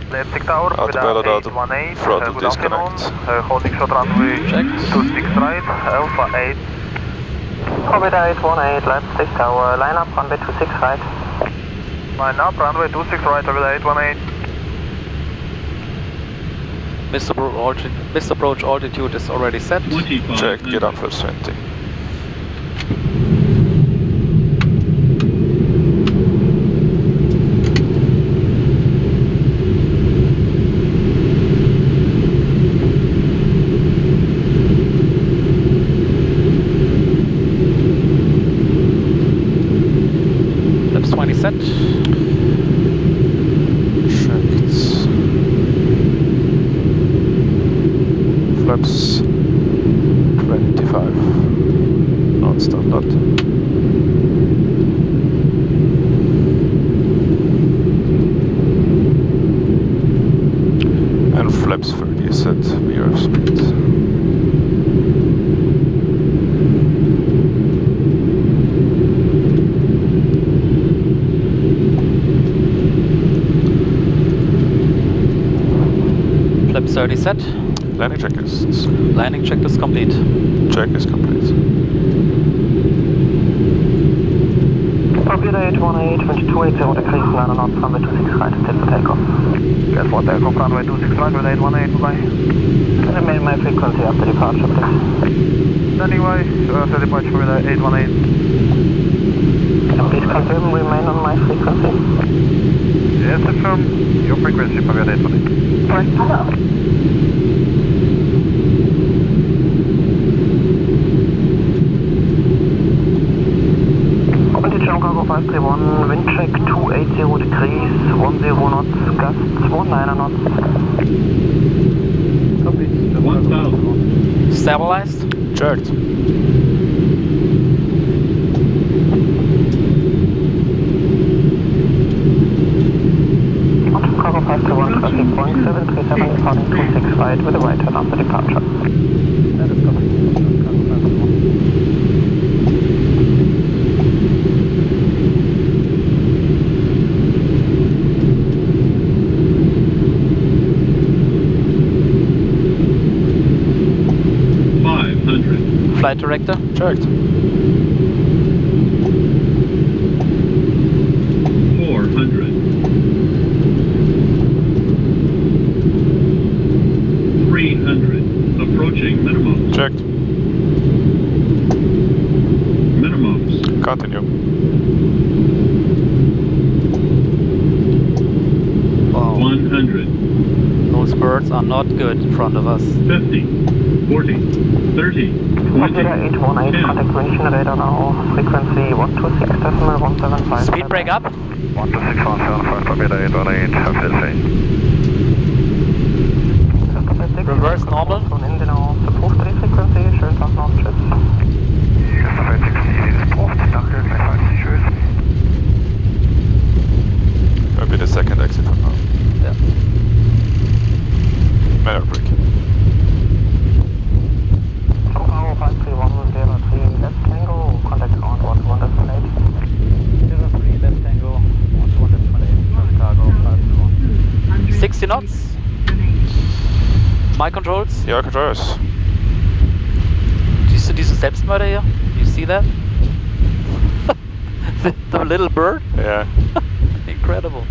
Atlantic Tower with Autopilot 818. throttle Good disconnect. afternoon. Holding short runway 26 right, Alpha 8. Copy 818, Atlantic Tower, line up runway 26 right. Line up, runway 26 right with 818. Missed approach altitude is already set. Check, get on first 20. Flaps 20 set. Checked. Flaps 25. Non-standard. And flaps 30 set, mirror speed. Flaps 30 set. Landing check is Landing check is complete. check is complete. Copy 818, 2280 degrees, 9 knots, runway 26 right, set for takeoff. Get for takeoff, runway 26 right with 818, goodbye. Remain my frequency after departure, please. Standing by, after departure with 818. Please confirm, remain on my frequency. Yes, confirm. Your frequency for 818. Correct. Condition Cargo 531, wind check 280 degrees, 10 knots, gust 19 knots. Copy. 1000. Stabilized. Checked. Cargo 531, traffic Boeing 737, departing 26 right with a right turn after departure. That is covered. Cargo 531. Flight director. Checked. 400. 300. Approaching minimum. Checked. Minimums. Continue. Wow. 100. Those birds are not good in front of us. 50. 40. 30. 20. Operator 818, contact Venetian radar now, frequency 126.175. Speed break up. 126.175, Operator 818, have a good day. Reverse normal. Von Ende now, support Drehfrequency, schönen Tag noch, tschüss. Christopher 60 ist Bruch, danke, gleichfalls, tschüss. Maybe the second exit from now. Yeah. Manual brake. Cargo 531, 03, left tango, contact ground 128. 03, left tango, 128, trust cargo 531. 60 knots. My controls. Yeah, controllers. Siehst du diesen Selbstmörder hier? You see that? the little bird? Yeah. Incredible.